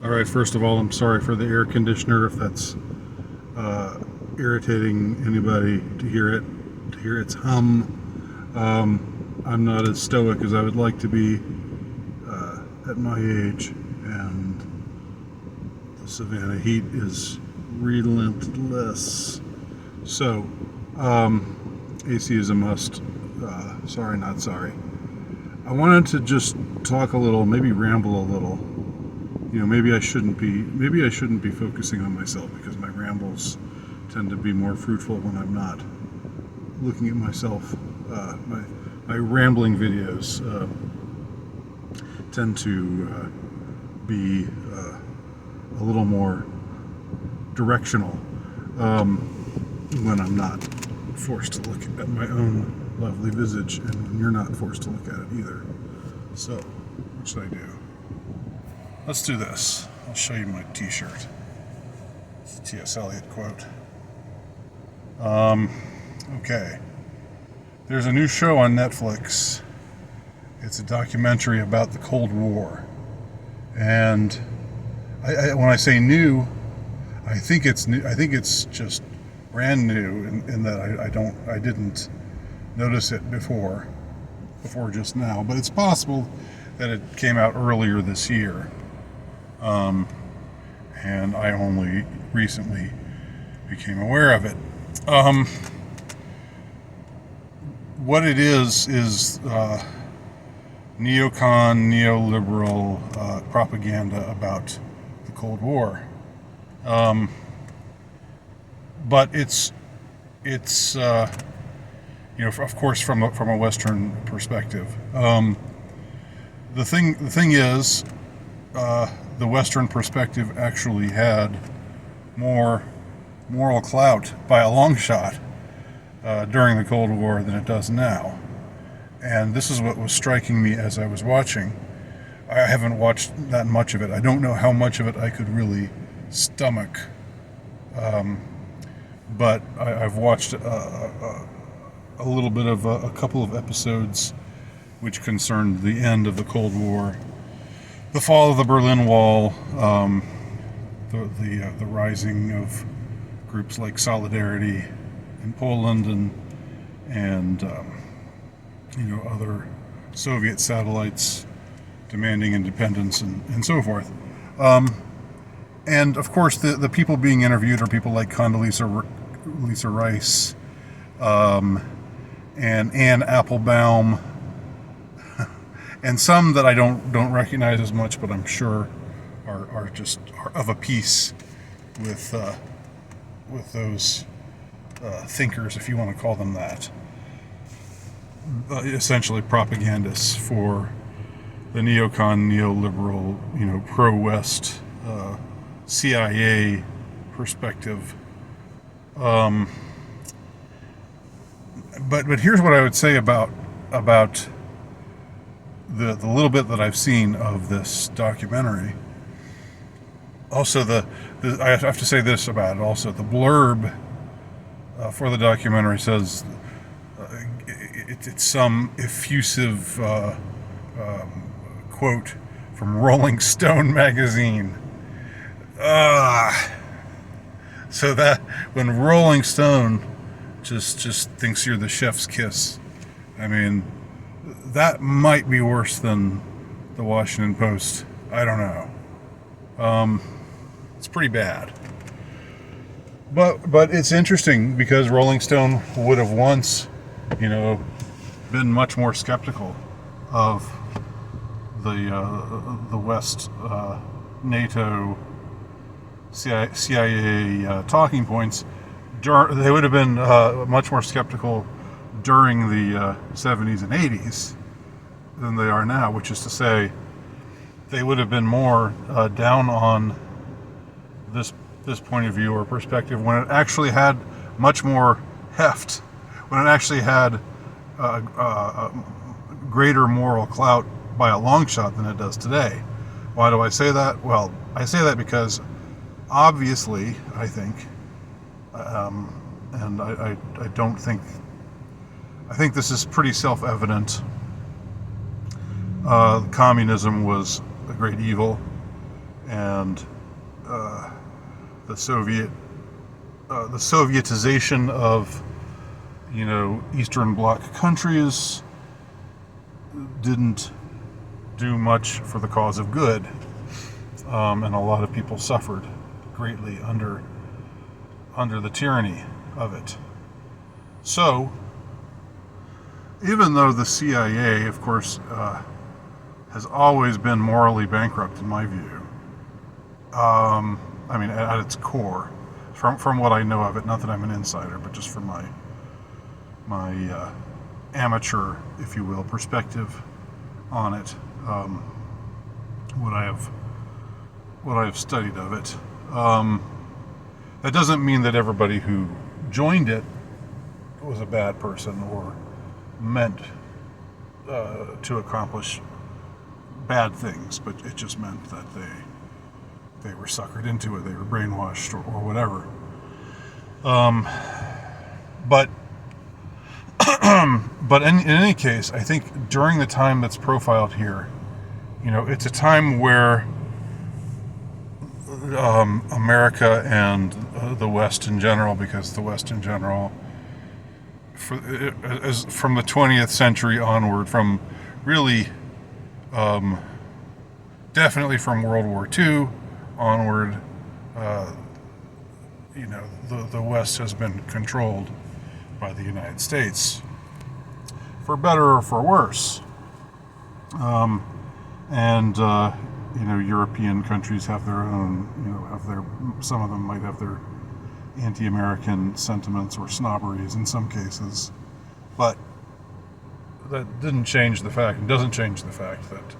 All right, first of all, I'm sorry for the air conditioner if that's irritating anybody to hear its hum. I'm not as stoic as I would like to be at my age, and the Savannah heat is relentless. So, AC is a must. Sorry, not sorry. I wanted to just talk a little, maybe ramble a little. Maybe I shouldn't be focusing on myself, because my rambles tend to be more fruitful when I'm not looking at myself. My rambling videos tend to be a little more directional when I'm not forced to look at my own lovely visage, and when you're not forced to look at it either. So, what should I do? Let's do this. I'll show you my t-shirt. It's a T.S. Eliot quote. Okay. There's a new show on Netflix. It's a documentary about the Cold War. And when I say new, I think it's new. I think it's just brand new in that I didn't notice it before just now. But it's possible that it came out earlier this year. And I only recently became aware of it. What it is neoliberal propaganda about the Cold War. But it's of course from a Western perspective. The thing is, the Western perspective actually had more moral clout by a long shot during the Cold War than it does now. And this is what was striking me as I was watching. I haven't watched that much of it. I don't know how much of it I could really stomach. But I've watched a little bit of a couple of episodes which concerned the end of the Cold War, the fall of the Berlin Wall, the rising of groups like Solidarity in Poland, and other Soviet satellites demanding independence and so forth. And of course, the people being interviewed are people like Condoleezza Rice, and Anne Applebaum, and some that I don't recognize as much, but I'm sure are of a piece with those thinkers, if you want to call them that. Essentially propagandists for the neoliberal, pro-West CIA perspective. But here's what I would say about the little bit that I've seen of this documentary. Also, I have to say this about it. Also, the blurb for the documentary says it's some effusive quote from Rolling Stone magazine. So that when Rolling Stone just thinks you're the chef's kiss, I mean, that might be worse than the Washington Post. I don't know. It's pretty bad. But it's interesting because Rolling Stone would have once, been much more skeptical of the West, NATO, CIA talking points. They would have been much more skeptical during the 70s and 80s than they are now, which is to say, they would have been more down on this point of view or perspective when it actually had much more heft, when it actually had greater moral clout by a long shot than it does today. Why do I say that? Well, I say that because obviously, I think, and I don't think, I think this is pretty self-evident. Communism was a great evil, and the Sovietization of Eastern Bloc countries didn't do much for the cause of good, and a lot of people suffered greatly under the tyranny of it. So, even though the CIA, of course, has always been morally bankrupt in my view, I mean, at its core, from what I know of it, not that I'm an insider, but just from my amateur, if you will, perspective on it, what I have studied of it. That doesn't mean that everybody who joined it was a bad person or meant to accomplish bad things, but it just meant that they were suckered into it, they were brainwashed or whatever. But in any case, I think during the time that's profiled here, it's a time where America and the West in general, because the West in general, from the 20th century onward, from really definitely from World War II onward, the West has been controlled by the United States, for better or for worse. And European countries have their own, some of them might have their anti-American sentiments or snobberies in some cases, but that doesn't change the fact that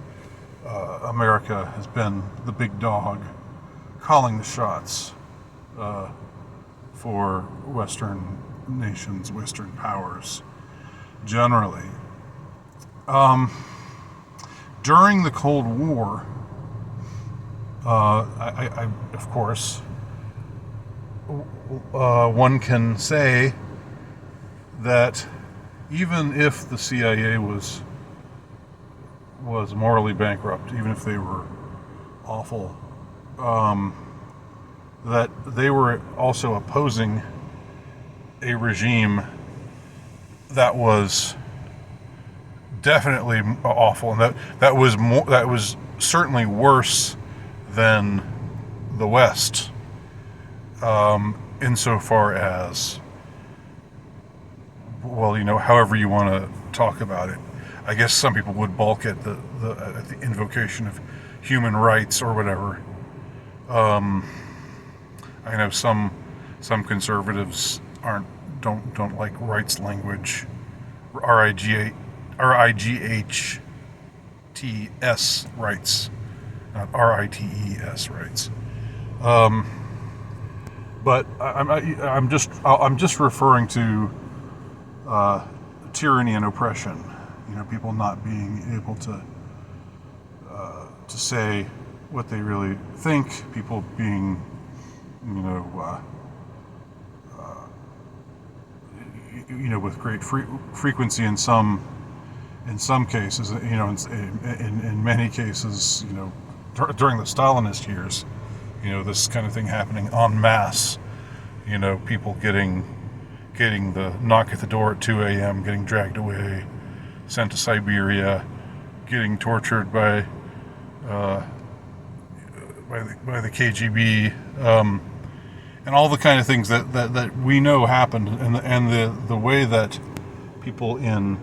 America has been the big dog calling the shots for Western nations, Western powers generally. During the Cold War, I of course, one can say that even if the CIA was morally bankrupt, even if they were awful, that they were also opposing a regime that was definitely awful, and that was certainly worse than the West, insofar as, well, however you want to talk about it. I guess some people would balk at the invocation of human rights or whatever. I know some conservatives don't like rights language, RIGHTS rights, not RITES rights. But I'm just referring to tyranny and oppression. People not being able to say what they really think. People being, with great frequency in some cases. In many cases, during the Stalinist years, this kind of thing happening en masse. People getting the knock at the door at 2 a.m., getting dragged away, sent to Siberia, getting tortured by the KGB, and all the kind of things that we know happened, and the way that people in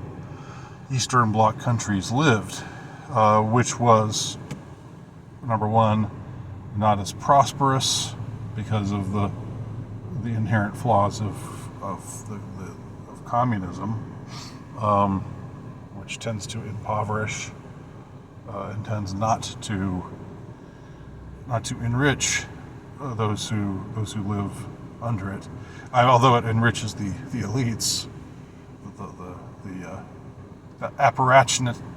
Eastern Bloc countries lived, which was, number one, not as prosperous because of the inherent flaws of communism, which tends to impoverish and tends not to enrich those who live under it. Although it enriches the elites, the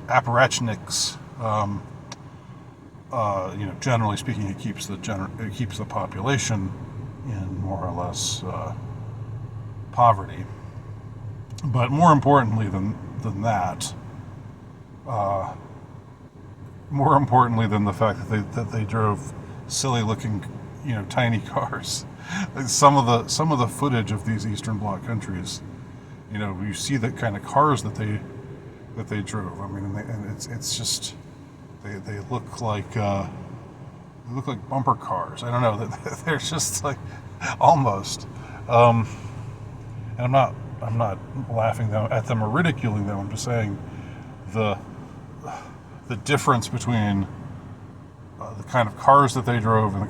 apparatchiks. Generally speaking, it keeps the population in more or less poverty. But more importantly than that, more importantly than the fact that they drove silly looking, tiny cars. Some of the footage of these Eastern Bloc countries, you see the kind of cars that they drove. I mean, and it's just they look like bumper cars. I don't know. They're just like almost. And I'm not laughing at them or ridiculing them. I'm just saying the difference between the kind of cars that they drove and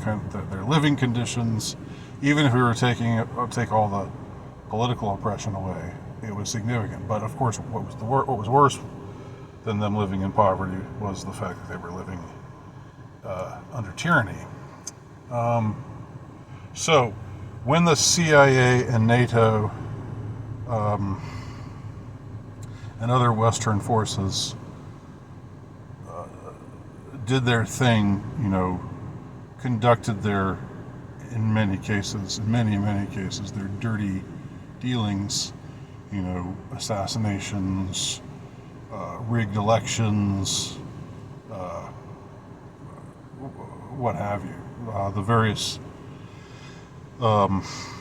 their living conditions. Even if we were take all the political oppression away, it was significant. But of course, what was worse than them living in poverty was the fact that they were living under tyranny. So, when the CIA and NATO and other Western forces did their thing, conducted their, in many cases, their dirty dealings, assassinations, rigged elections, what have you. The various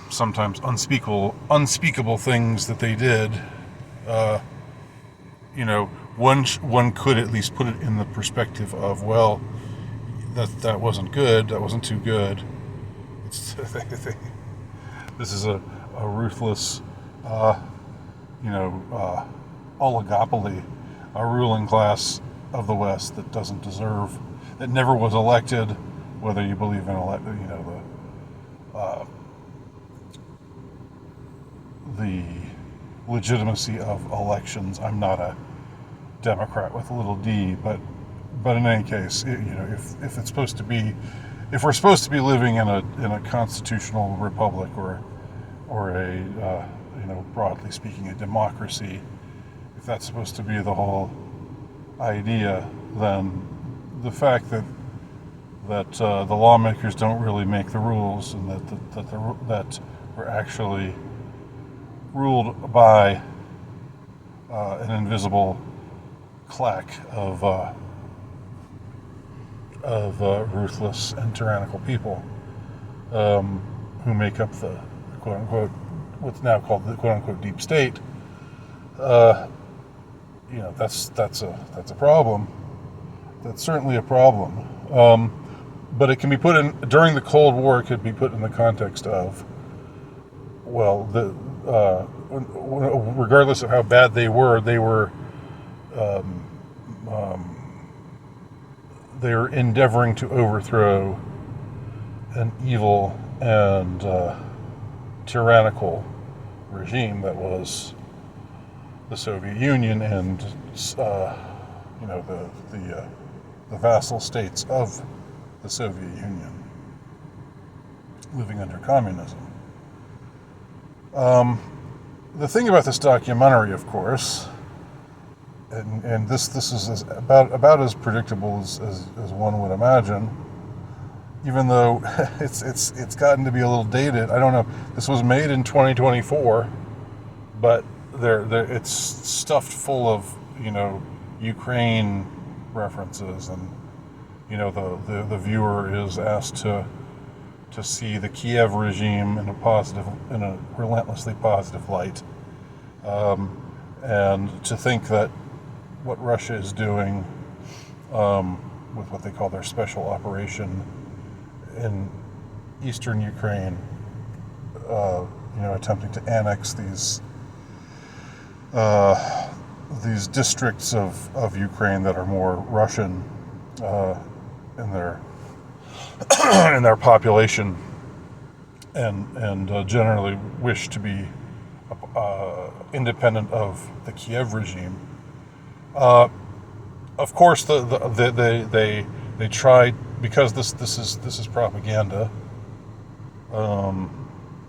sometimes unspeakable things that they did. One could at least put it in the perspective of, well, that wasn't good. That wasn't too good. This is a ruthless, oligopoly, a ruling class of the West that doesn't deserve, that never was elected, whether you believe in the legitimacy of elections. I'm not a Democrat with a little d, but in any case, if it's supposed to be, if we're supposed to be living in a constitutional republic or a broadly speaking a democracy, if that's supposed to be the whole idea, then the fact that the lawmakers don't really make the rules, and that we're actually ruled by an invisible claque of ruthless and tyrannical people who make up the quote unquote, what's now called the quote unquote deep state. That's a problem. That's certainly a problem. But it can be put in, during the Cold War, it could be put in the context of, well, regardless of how bad they were endeavoring to overthrow an evil and tyrannical regime that was the Soviet Union and the vassal states of the Soviet Union living under communism. The thing about this documentary, of course, and this is about as predictable as one would imagine, even though it's gotten to be a little dated. I don't know. This was made in 2024, but it's stuffed full of Ukraine references, and the viewer is asked to see the Kiev regime in a relentlessly positive light, and to think that what Russia is doing with what they call their special operation in eastern Ukraine, attempting to annex these districts of Ukraine that are more Russian in their population, and generally wish to be independent of the Kiev regime. Of course, they tried, because this is propaganda.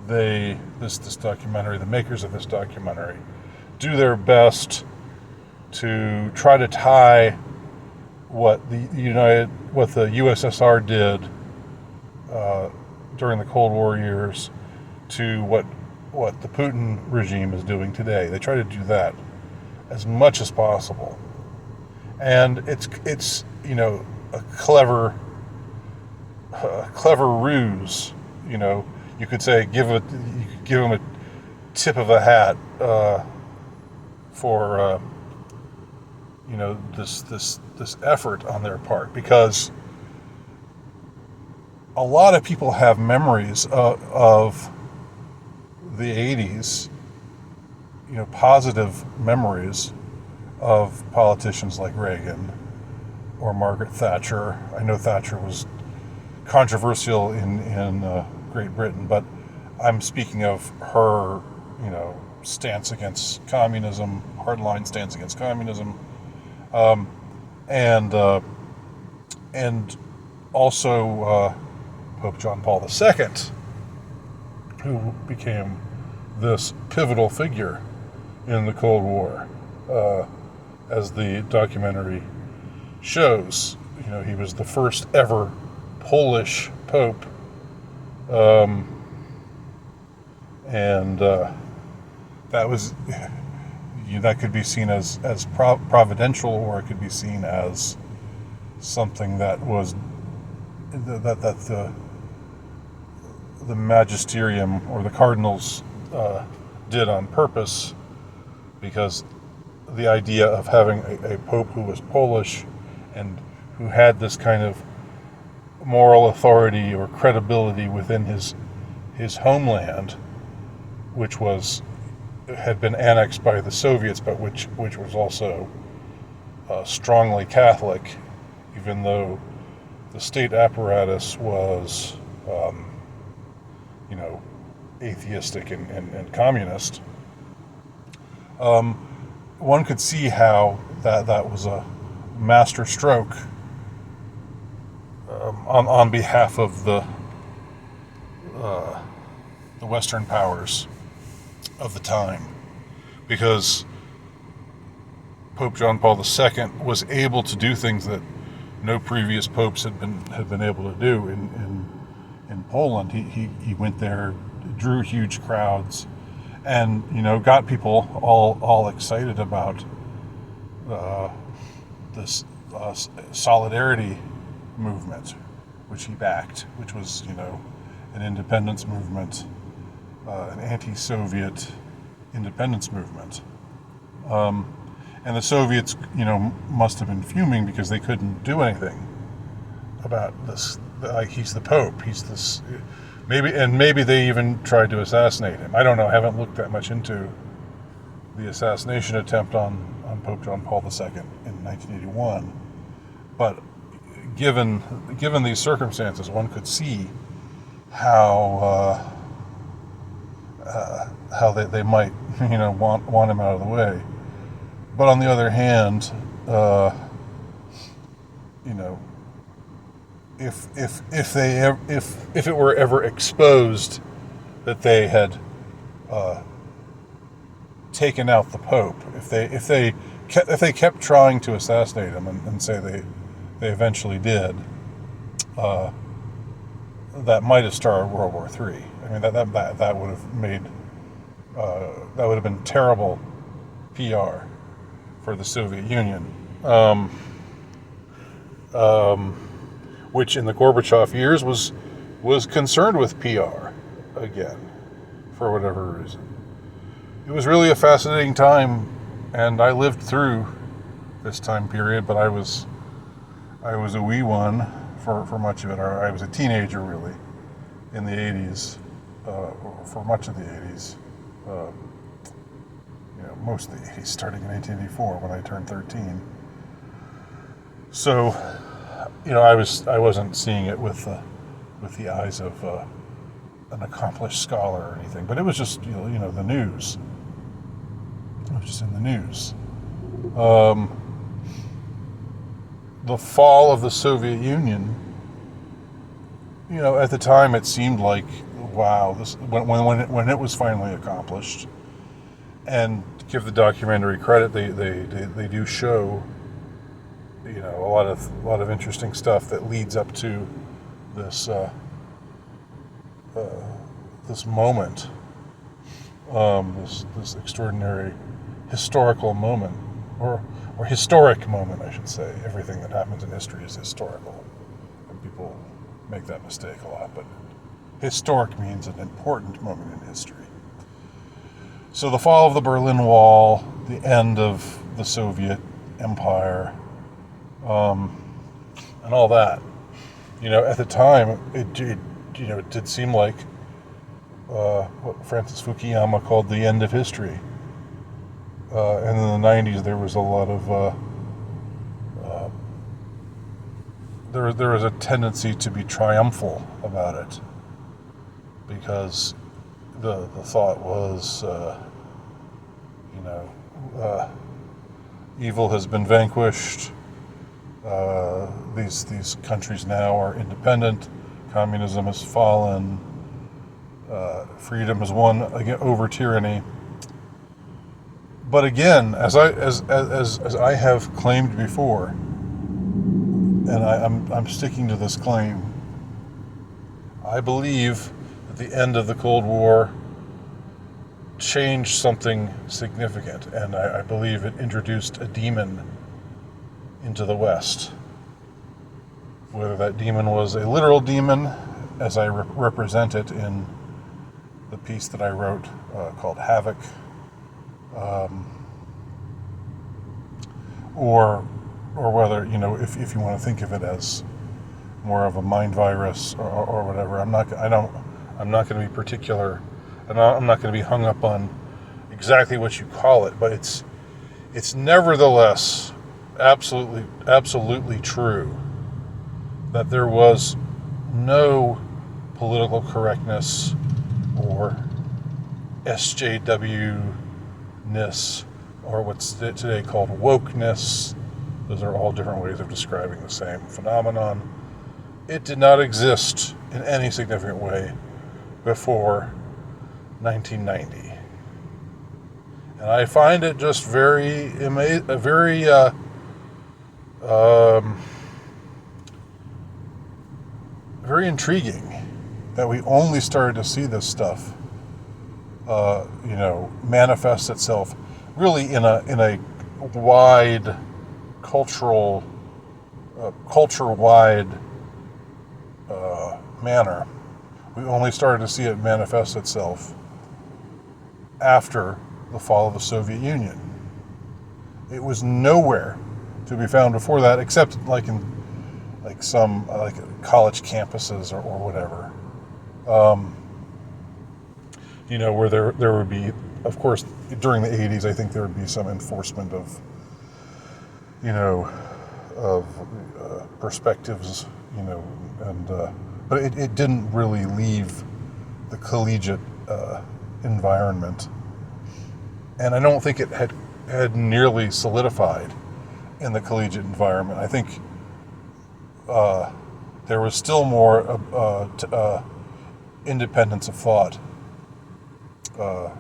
This documentary, the makers of this documentary, do their best to try to tie what the USSR did during the Cold War years to what the Putin regime is doing today. They try to do that as much as possible, and it's a clever clever ruse. You could say you could give him a tip of a hat for this effort on their part, because a lot of people have memories of the 80s, positive memories of politicians like Reagan or Margaret Thatcher. I know Thatcher was controversial in Great Britain, but I'm speaking of her, stance against communism, hardline stance against communism, and also Pope John Paul II, who became this pivotal figure in the Cold War, as the documentary shows. He was the first ever Polish Pope, and that was that could be seen as providential, or it could be seen as something that was that the magisterium or the cardinals did on purpose, because the idea of having a pope who was Polish and who had this kind of moral authority or credibility within his homeland, which had been annexed by the Soviets, but which was also strongly Catholic, even though the state apparatus was atheistic and communist. One could see how that was a master stroke on behalf of the Western powers of the time, because Pope John Paul II was able to do things that no previous popes had been able to do in Poland. He went there, drew huge crowds, and got people all excited about this solidarity movement, which he backed, which was an independence movement, an anti-Soviet independence movement. And the Soviets, must have been fuming because they couldn't do anything about this. Like, he's the Pope. He's this. Maybe they even tried to assassinate him. I don't know. I haven't looked that much into the assassination attempt on Pope John Paul II in 1981. But given these circumstances, one could see how they might want him out of the way. But on the other hand, if it were ever exposed that they had taken out the Pope, if they kept trying to assassinate him, and say they eventually did, that might have started World War III. I mean, that would have made that would have been terrible PR for the Soviet Union, which in the Gorbachev years was concerned with PR again, for whatever reason. It was really a fascinating time, and I lived through this time period, but I was a wee one for much of it. I was a teenager, really, in the 80s, for much of the 80s. Most of the 80s, starting in 1984 when I turned 13. So, I wasn't seeing it with the eyes of an accomplished scholar or anything, but it was just the news. It was just in the news. The fall of the Soviet Union. At the time it seemed like, wow, this when it was finally accomplished. And give the documentary credit, they do show a lot of interesting stuff that leads up to this this moment, this extraordinary historical moment, or historic moment, I should say. Everything that happens in history is historical, and people make that mistake a lot, but historic means an important moment in history. So the fall of the Berlin Wall, the end of the Soviet Empire, and all that. At the time, it did seem like what Francis Fukuyama called the end of history. And in the 90s, there was a lot of there was a tendency to be triumphal about it, because the thought was, evil has been vanquished. These countries now are independent. Communism has fallen. Freedom has won over tyranny. But again, as I have claimed before, and I'm sticking to this claim, I believe that the end of the Cold War changed something significant, and I believe it introduced a demon into the West. Whether that demon was a literal demon, as I represent it in the piece that I wrote called Havoc, or whether, if you want to think of it as more of a mind virus or whatever. I'm not going to be particular, and I'm not going to be hung up on exactly what you call it, but it's nevertheless absolutely true that there was no political correctness or SJW-ness, or what's today called wokeness. Those are all different ways of describing the same phenomenon. It did not exist in any significant way before 1990. And I find it just very intriguing that we only started to see this stuff, manifest itself really in a wide culture-wide manner. We only started to see it manifest itself after the fall of the Soviet Union. It was nowhere to be found before that, except like in some college campuses or whatever. Where there would be, of course, during the 80s, I think there would be some enforcement of perspectives, but it didn't really leave the collegiate environment, and I don't think it had nearly solidified in the collegiate environment. I think there was still more independence of thought. There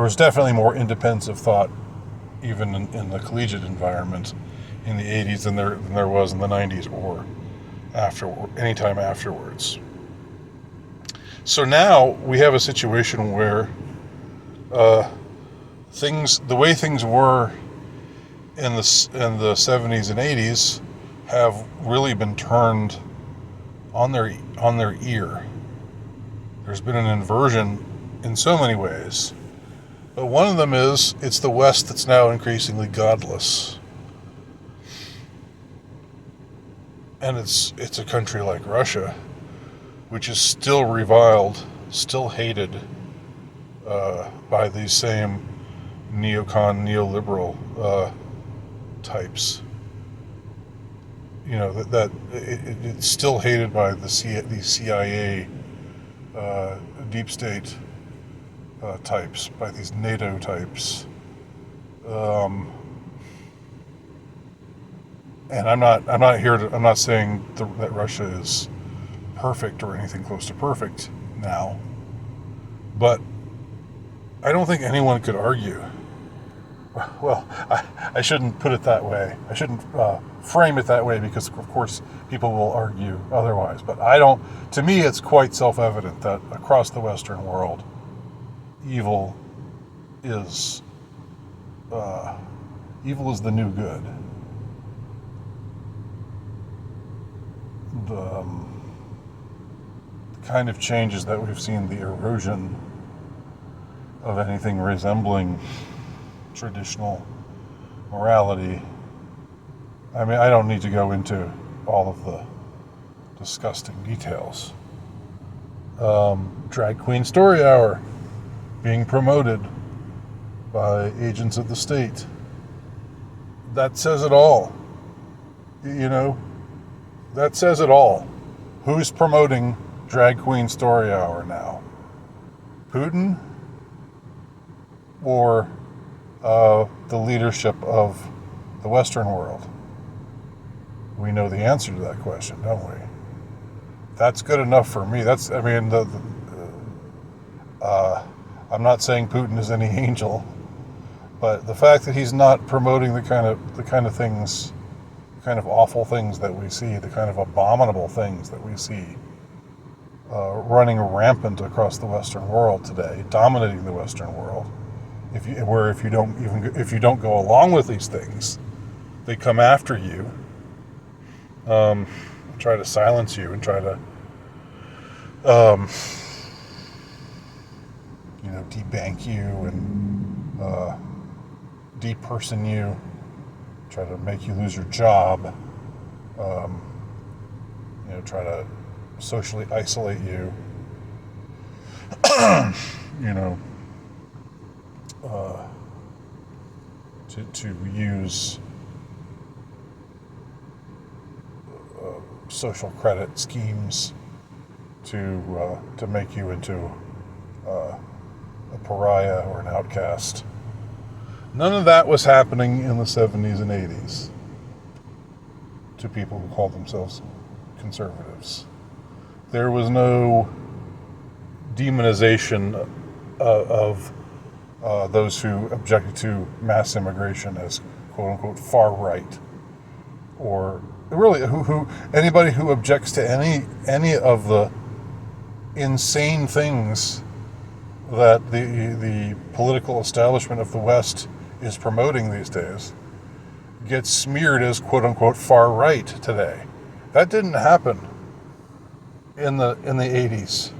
was definitely more independence of thought even in the collegiate environment in the 80s than there was in the 90s or anytime afterwards. So now we have a situation where the way things were in the 70s and 80s have really been turned on their ear. There's been an inversion in so many ways. But one of them is it's the West that's now increasingly godless. And it's a country like Russia, which is still reviled, still hated by these same neoliberal types. That it's still hated by the CIA, deep state types, by these NATO types, and I'm not saying that Russia is perfect or anything close to perfect now, but I don't think anyone could argue. Well, I shouldn't put it that way. I shouldn't frame it that way, because of course people will argue otherwise. But to me, it's quite self-evident that across the Western world, evil is the new good. the kind of changes that we've seen, the erosion of anything resembling traditional morality. I mean, I don't need to go into all of the disgusting details. Drag Queen Story Hour being promoted by agents of the state. That says it all. You know, that says it all. Who's promoting Drag Queen Story Hour now? Putin or the leadership of the Western world? We know the answer to that question, don't we? That's good enough for me. I'm not saying Putin is any angel, but the fact that he's not promoting the kind of things, the kind of awful things that we see, the kind of abominable things that we see running rampant across the Western world today, dominating the Western world. If you don't go along with these things, they come after you, try to silence you, and try to debank you and deperson you, try to make you lose your job, try to socially isolate you, to use social credit schemes to make you into a pariah or an outcast. None of that was happening in the 70s and 80s to people who called themselves conservatives. There was no demonization of those who objected to mass immigration as quote-unquote far right, or really anybody who objects to any of the insane things that the political establishment of the West is promoting these days gets smeared as quote-unquote far right today. That didn't happen in the 80s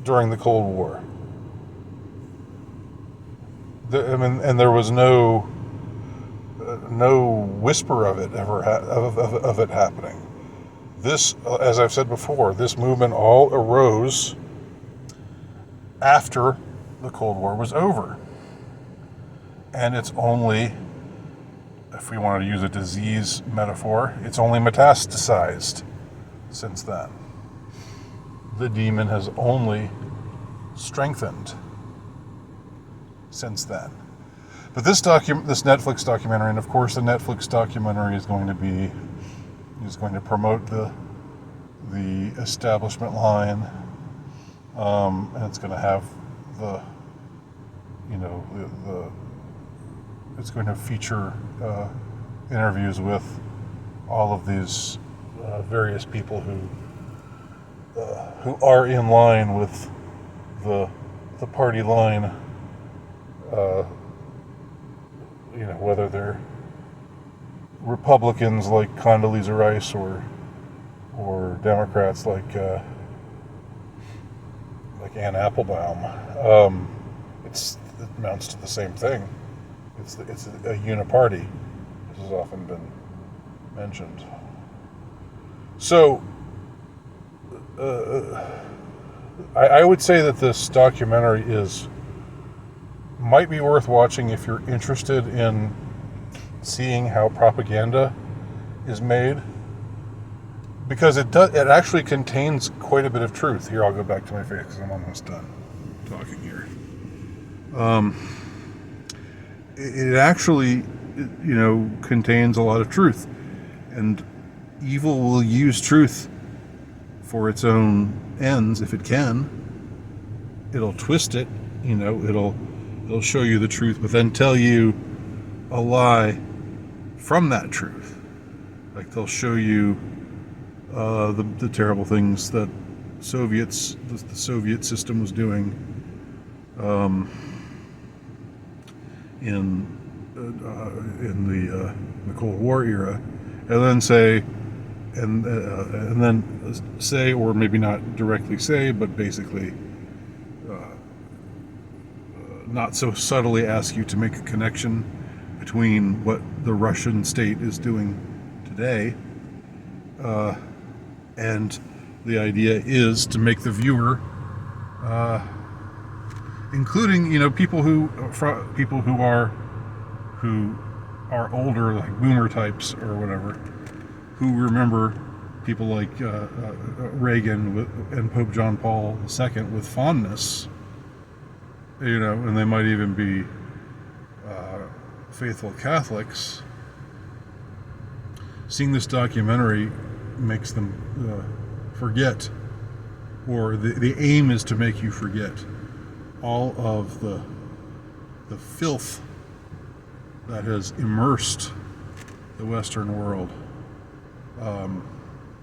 during the Cold War. And there was no whisper of it ever of it happening. This, as I've said before, this movement all arose after the Cold War was over. And it's only, if we wanted to use a disease metaphor, it's only metastasized since then. The demon has only strengthened since then. But this Netflix documentary, and of course the Netflix documentary is going to promote the establishment line, and it's going to have it's going to feature interviews with all of these various people who are in line with the party line, whether they're Republicans like Condoleezza Rice or Democrats like Ann Applebaum. It amounts to the same thing. It's a uniparty. This has often been mentioned. So, I would say that this documentary might be worth watching if you're interested in seeing how propaganda is made, because it actually contains quite a bit of truth. Here, I'll go back to my face because I'm almost done talking here. It actually, contains a lot of truth, and evil will use truth for its own ends if it can. It'll twist it, it'll show you the truth, but then tell you a lie from that truth. Like they'll show you the terrible things that the Soviet system was doing in the Cold War era, and then say, and then say, or maybe not directly say, but basically not so subtly ask you to make a connection between what the Russian state is doing today, and the idea is to make the viewer, including people who are older, like boomer types or whatever, who remember people like Reagan and Pope John Paul II with fondness, and they might even be faithful Catholics. Seeing this documentary makes them forget, or the aim is to make you forget all of the filth that has immersed the Western world,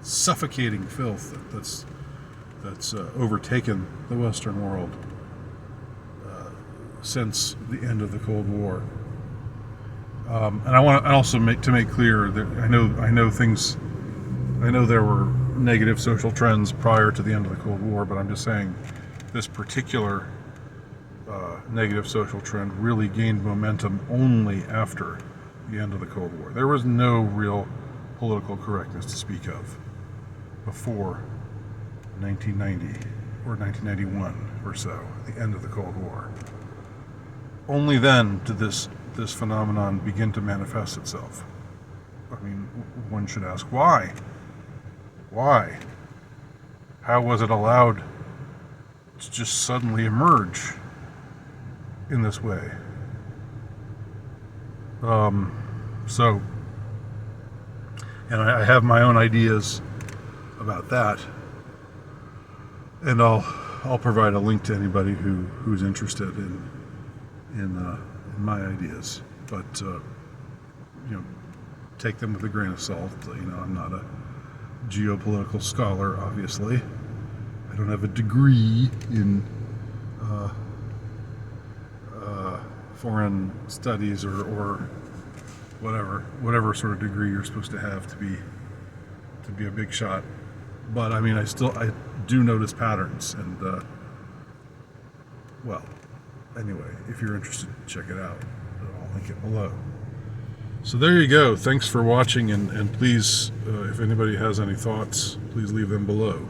suffocating filth that's overtaken the Western world since the end of the Cold War. And I want to also make clear that I know there were negative social trends prior to the end of the Cold War, but I'm just saying this particular negative social trend really gained momentum only after the end of the Cold War. There was no real political correctness to speak of before 1990 or 1991 or so, the end of the Cold War. Only then did this phenomenon begin to manifest itself. I mean, one should ask, why? Why? How was it allowed to just suddenly emerge in this way? So, and I have my own ideas about that, and I'll provide a link to anybody who's interested in my ideas, but take them with a grain of salt. I'm not a geopolitical scholar, obviously. I don't have a degree in foreign studies or whatever sort of degree you're supposed to have to be a big shot. But I mean, I do notice patterns, and well, anyway, if you're interested, check it out. I'll link it below. So there you go. Thanks for watching, and please, if anybody has any thoughts, please leave them below.